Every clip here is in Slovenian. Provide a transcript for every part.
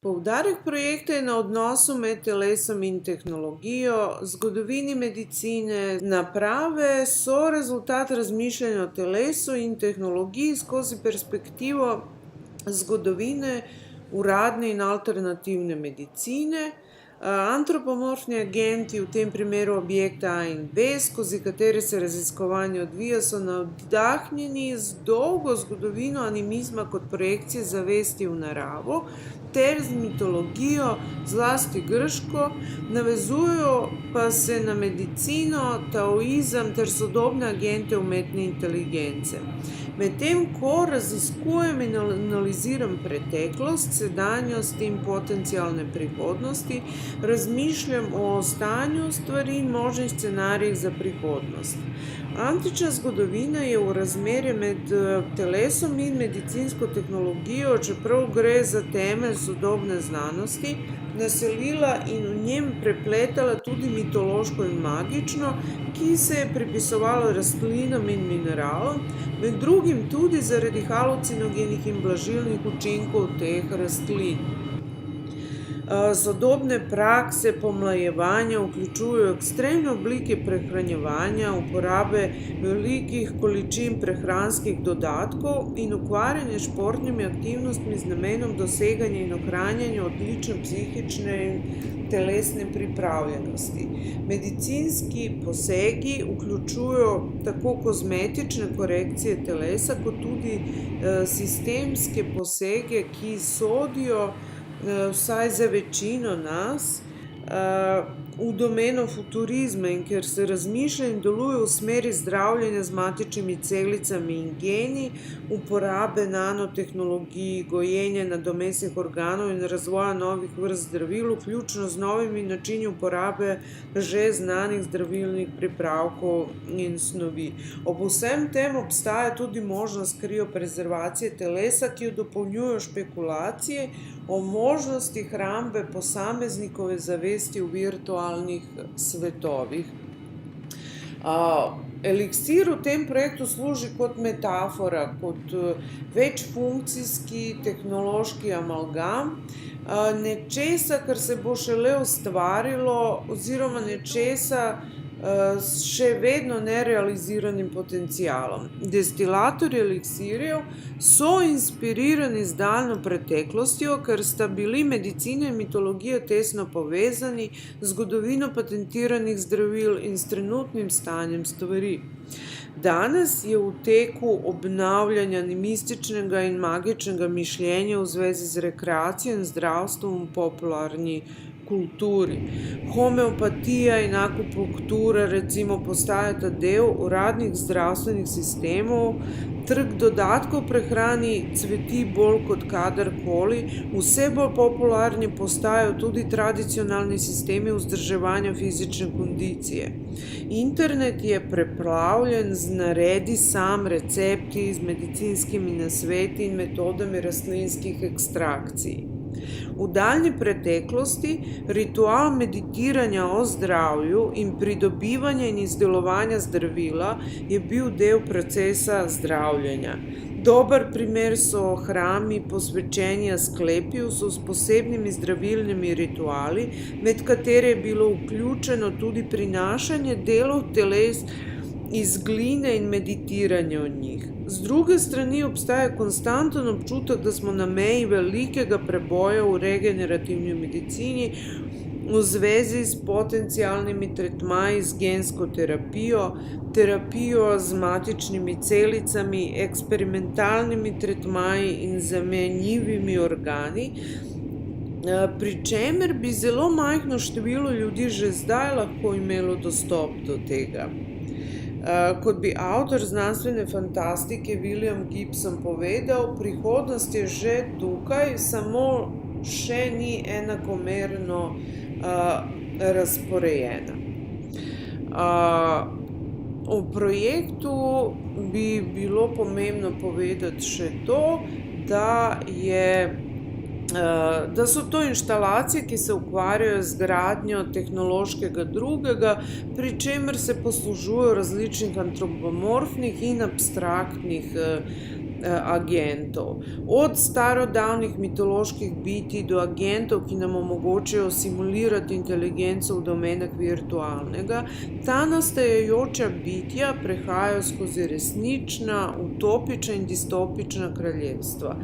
Poudarek projekta je na odnosu med telesom in tehnologijo. Zgodovini medicine naprave so rezultat razmišljanja o telesu in tehnologiji skozi perspektivo zgodovine uradne in alternativne medicine. Antropomorfni agenti, v tem primeru objekta A in B, skozi katere se raziskovanje odvija, so navdahnjeni z dolgo zgodovino animizma kot projekcije zavesti v naravo ter z mitologijo, zlasti grško, navezujejo pa se na medicino, taoizem ter sodobne agente umetne inteligence. Medtem ko raziskujem in analiziram preteklost, sedanjost in potencialne prihodnosti, razmišljam o stanju stvari in možnih scenarijih za prihodnost. Antična zgodovina je v razmerju med telesom in medicinsko tehnologijo, čeprav gre za temelj sodobne znanosti, naselila in v njem prepletala tudi mitološko in magično, ki se je pripisovalo rastlinam in mineralom, med drugim tudi zaradi halucinogenih in blažilnih učinkov teh rastlin. Sodobne prakse pomlajevanja vključujejo ekstremne oblike prehranjevanja, uporabe velikih količin prehranskih dodatkov in ukvarjanje s športnimi aktivnostmi z namenom doseganja in ohranjanja odlične psihične in telesne pripravljenosti. Medicinski posegi vključujejo tako kozmetične korekcije telesa, kot tudi sistemske posege, ki sodijo vsaj za večino nas v domeno futurizma, in ker se razmišlja in deluje v smeri zdravljenja z matičnimi celicami in geni, uporabe nanotehnologij, gojenja nadomestnih organov in razvoja novih vrst zdravil, vključno z novimi načini uporabe že znanih zdravilnih pripravkov in snovi. Ob vsem tem obstaja tudi možnost krioprezervacije telesa, ki jo dopolnjujejo špekulacije o možnosti hrambe posameznikove zavesti v virtualnih svetovih. Eliksir v tem projektu služi kot metafora, kot večfunkcijski tehnološki amalgam nečesa, kar se bo šele ustvarilo, oziroma nečesa s še vedno nerealiziranim potencialom. Destilatorji eliksirjev so inspirirani z daljno preteklostjo, ker sta bili medicina in mitologija tesno povezani z zgodovino patentiranih zdravil in s trenutnim stanjem stvari. Danes je v teku obnavljanja animističnega in magičnega mišljenja v zvezi z rekreacijo in zdravstvom v popularni kulturi. Homeopatija in akupunktura recimo postajata del uradnih zdravstvenih sistemov, trg dodatkov prehrani cveti bolj kot kadarkoli, vse bolj popularni postajajo tudi tradicionalni sistemi vzdrževanja fizične kondicije. Internet je preplavljen z naredi sam recepti, z medicinskimi nasveti in metodami rastlinskih ekstrakcij. V daljni preteklosti ritual meditiranja o zdravju in pridobivanja in izdelovanja zdravila je bil del procesa zdravljenja. Dober primer so hrami posvečeni Asklepiusu s posebnimi zdravilnimi rituali, med katere je bilo vključeno tudi prinašanje delov teles iz gline in meditiranje o njih. Z druge strani obstaja konstanten občutek, da smo na meji velikega preboja v regenerativni medicini v zvezi s potencialnimi tretmaji z gensko terapijo, terapijo z matičnimi celicami, eksperimentalnimi tretmaji in zamenjivimi organi, pri čemer bi zelo majhno število ljudi že zdaj lahko imelo dostop do tega. Kot bi avtor znanstvene fantastike William Gibson povedal, prihodnost je že tukaj, samo še ni enakomerno razporejena. O projektu bi bilo pomembno povedati še to, da so to inštalacije, ki se ukvarjajo z gradnjo tehnološkega drugega, pri čemer se poslužujejo različnih antropomorfnih in abstraktnih agentov. Od starodavnih mitoloških bitij do agentov, ki nam omogočajo simulirati inteligenco v domenah virtualnega, ta nastajajoča bitja prehajajo skozi resnična, utopična in distopična kraljevstva.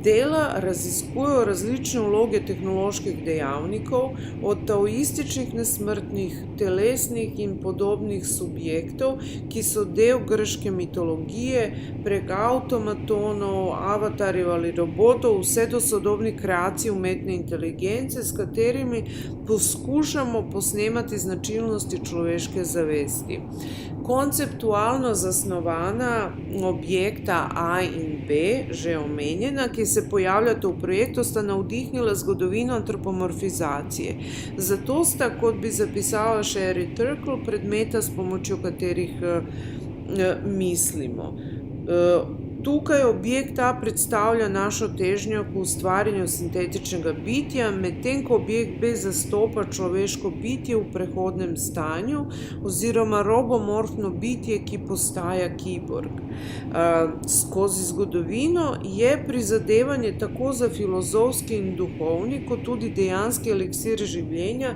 Dela raziskujejo različne vloge tehnoloških dejavnikov, od taoističnih nesmrtnih, telesnih in podobnih subjektov, ki so del grške mitologije, prek avtomatonov, avatarjev ali robotov, vse do sodobnih kreacij umetne inteligence, s katerimi poskušamo posnemati značilnosti človeške zavesti. Konceptualno zasnovana objekta A in B, že omenjena, ki se pojavljata v projektu, sta navdihnila zgodovino antropomorfizacije. Zato sta, kot bi zapisala Sherry Turkle, predmeta, s pomočjo katerih mislimo. Tukaj objekt A predstavlja našo težnjo k ustvarjanju sintetičnega bitja, medtem ko objekt B zastopa človeško bitje v prehodnem stanju oziroma robomorfno bitje, ki postaja kiborg. Skozi zgodovino je prizadevanje tako za filozofski in duhovni, kot tudi dejanski eliksir življenja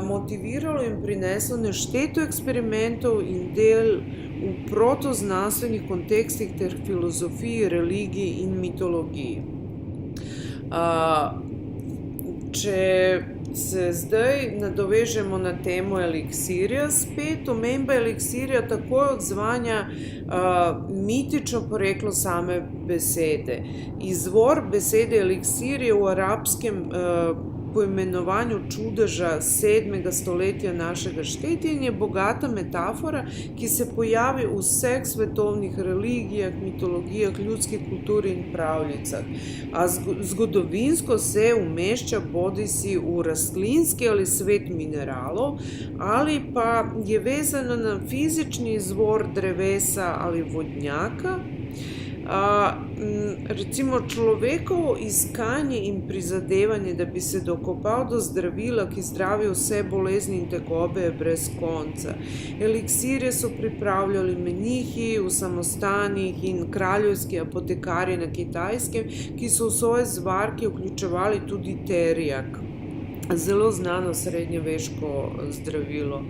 motiviralo in prineslo nešteto eksperimentov in del v protoznanstvenih kontekstih ter filozofiji, religiji in mitologiji. Če se zdaj nadovežemo na temo eliksirja spet, omemba eliksirja takoj odzvanja mitično poreklo same besede. Izvor besede eliksir je v arabskem poimenovanju čudeža 7. stoletja našega štetja in je bogata metafora, ki se pojavi v vseh svetovnih religijah, mitologijah, ljudski kulturi in pravljicah. A zgodovinsko se umešča bodisi v rastlinski ali svet mineralov, ali pa je vezano na fizični izvor drevesa ali vodnjaka. Recimo človekovo iskanje in prizadevanje, da bi se dokopal do zdravila, ki zdravi vse bolezni in tegobe, je brez konca. Eliksirje so pripravljali menihi v samostanih in kraljevski apotekarji na Kitajskem, ki so v svoje zvarke vključevali tudi terijak, zelo znano srednjeveško zdravilo,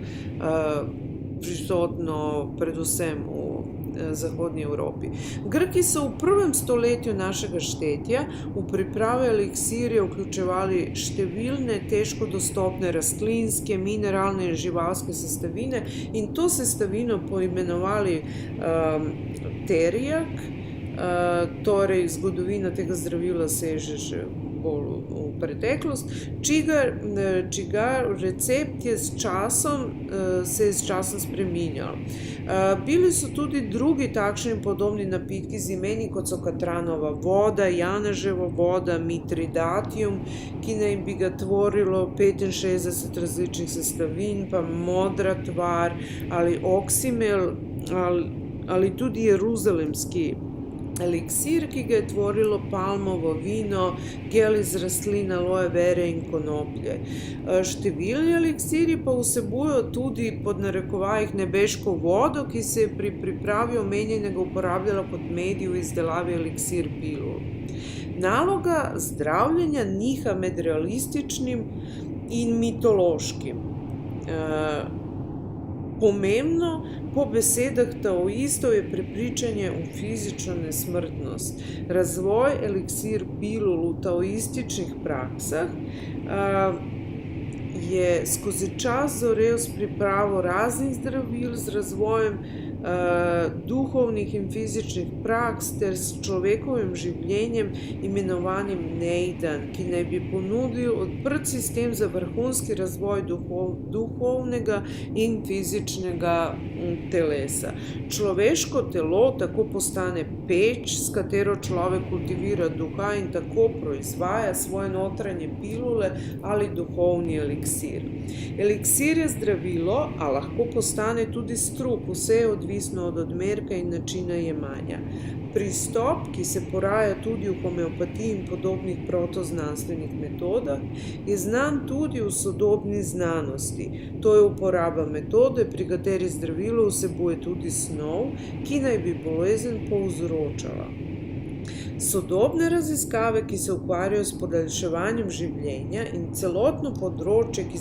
prisotno predvsem v zahodnji Evropi. Grki so v 1. stoletju našega štetja v priprave eliksirje vključevali številne težko dostopne rastlinske, mineralne in živalske sestavine in to sestavino poimenovali terijak, torej zgodovina tega zdravila seže že bolj v preteklost, čigar recept se je s časom spreminjal. Bili so tudi drugi takšni podobni napitki z imeni, kot so katranova voda, janeževa voda, mitridatium, ki naj bi ga tvorilo 65 različnih sestavin, pa modra tvar ali oksimel ali tudi jeruzalemski eliksir, ki ga je tvorilo palmovo vino, gel iz rastlin aloe vere in konoplje. Številni eliksiri pa vsebujejo tudi pod narekovajih nebeško vodo, ki se je pri pripravi omenjenega uporabljala kot medij v izdelavi eliksir pilul. Naloga zdravljenja niha med realističnim in mitološkim. Pomembno po besedah taoistov je prepričanje v fizično nesmrtnost. Razvoj eliksir pilul v taoističnih praksah je skozi čas zorel s pripravo raznih zdravil, z razvojem duhovnih in fizičnih praks ter s človekovim življenjem imenovanim Neidan, ki naj bi ponudil odprt sistem za vrhunski razvoj duhovnega in fizičnega telesa. Človeško telo tako postane peč, s katero človek kultivira duha in tako proizvaja svoje notranje pilule ali duhovni eliksir. Eliksir je zdravilo, a lahko postane tudi strup, vse je odvisno od odmerka in načina jemanja. Pristop, ki se poraja tudi v homeopatiji in podobnih protoznanstvenih metodah, je znan tudi v sodobni znanosti. To je uporaba metode, pri kateri zdravilo vsebuje tudi snov, ki naj bi bolezen povzročala. Sodobne raziskave, ki se ukvarjajo s podaljševanjem življenja in celotno področje, ki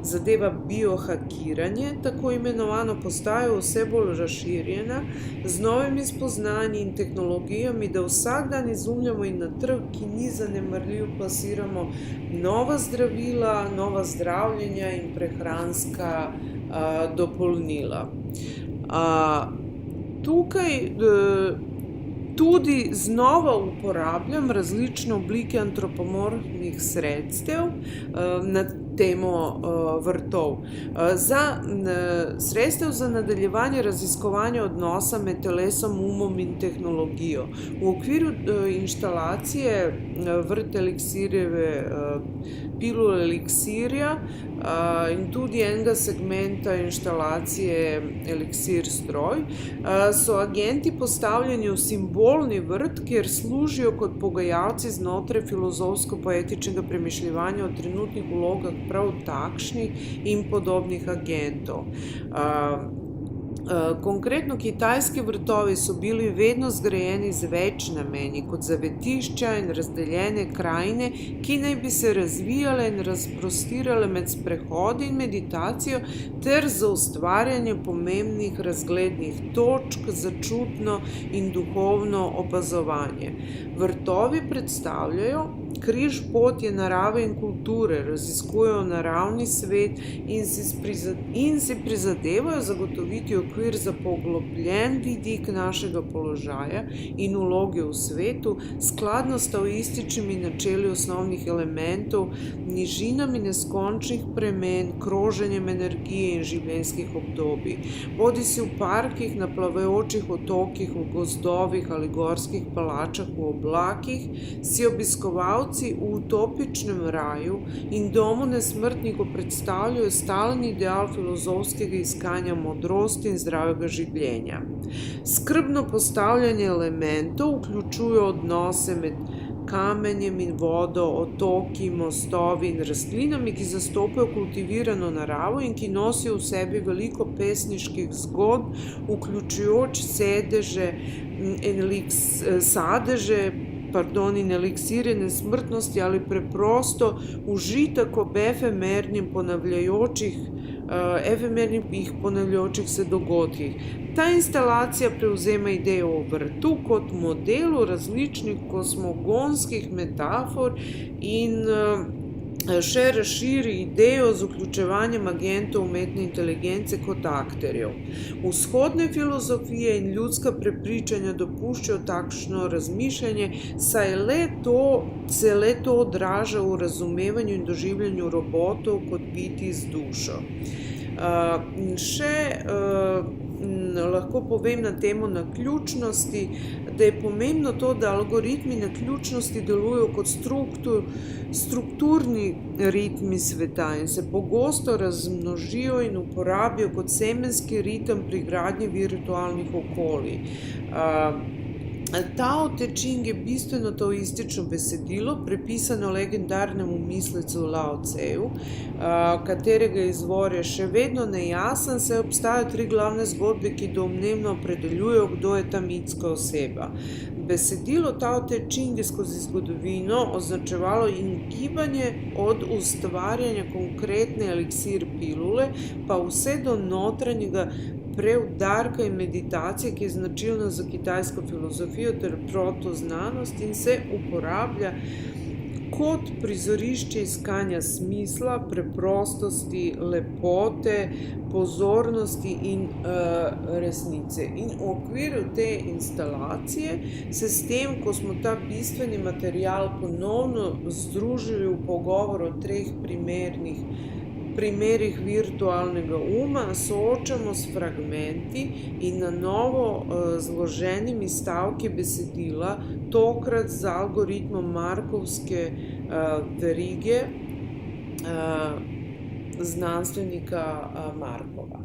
zadeva biohakiranje, tako imenovano, postajajo vse bolj razširjena z novimi spoznanji in tehnologijami, da vsak dan izumljamo in na trg, ki ni zanemarljiv, plasiramo nova zdravila, nova zdravljenja in prehranska dopolnila. Tukaj tudi znova uporabljam različne oblike antropomorfnih sredstev na temo vrtov. Sredstev za nadaljevanje raziskovanja odnosa med telesom, umom in tehnologijo. V okviru inštalacije vrt eliksirjeve pilule eliksirja in tudi enega segmenta inštalacije eliksir stroj so agenti postavljeni v simbolni vrt, kjer služijo kot pogajalci znotraj filozofsko-poetičnega premišljevanja o trenutnih vlogah prav takšnih in podobnih agentov. Konkretno kitajski vrtovi so bili vedno zgrajeni z več nameni, kot zavetišča in razdeljene krajine, ki naj bi se razvijale in razprostirale med sprehodi in meditacijo ter za ustvarjanje pomembnih razglednih točk za čutno in duhovno opazovanje. Vrtovi predstavljajo križ potje narave in kulture, raziskujejo naravni svet in si prizadevajo zagotoviti okvir za poglobljen vidik našega položaja in vloge v svetu, skladno s taoističnimi načeli osnovnih elementov, nižinami neskončnih premen, kroženjem energije in življenjskih obdobij. Bodisi v parkih, na plavajočih otokih, v gozdovih ali gorskih palačah v oblakih, si obiskovalci v utopičnem raju in domu nesmrtnikov predstavljajo stalen ideal filozofskega iskanja modrosti in zdravega življenja. Skrbno postavljanje elementov vključuje odnose med kamenjem in vodo, otoki, mostovi in rastlinami, ki zastopajo kultivirano naravo in ki nosijo v sebi veliko pesniških zgodb, vključujoč sadeže in eliksirje nesmrtnosti ali preprosto užitek ob efemernih ponavljajočih se dogodkih. Ta instalacija prevzema idejo o vrtu kot modelu različnih kozmogonskih metafor in še razširi idejo z vključevanjem agentov umetne inteligence kot akterjev. Vzhodne filozofije in ljudska prepričanja dopuščajo takšno razmišljanje, saj se le to odraža v razumevanju in doživljanju robotov kot bitij z dušo. Lahko povem na temo naključnosti, da je pomembno to, da algoritmi naključnosti delujejo kot strukturni ritmi sveta in se pogosto razmnožijo in uporabijo kot semenski ritem pri gradnji virtualnih okolij. Tao Te Ching je bistveno taoistično besedilo, prepisano legendarnemu mislecu Lao Tseju, katerega izvor je še vedno nejasen, saj obstajajo 3 glavne zgodbe, ki domnevno opredeljujejo, kdo je ta mitska oseba. Besedilo Tao Te Ching je skozi zgodovino označevalo gibanje od ustvarjanja konkretne eliksir pilule, pa vse do notranjega preudarka in meditacije, ki je značilna za kitajsko filozofijo ter protoznanost in se uporablja kot prizorišče iskanja smisla, preprostosti, lepote, pozornosti in resnice. In v okviru te instalacije se s tem, ko smo ta bistveni material ponovno združili v pogovor o 3 primerih virtualnega uma, soočamo s fragmenti in na novo zloženimi stavki besedila, tokrat z algoritmom Markovske verige znanstvenika Markova.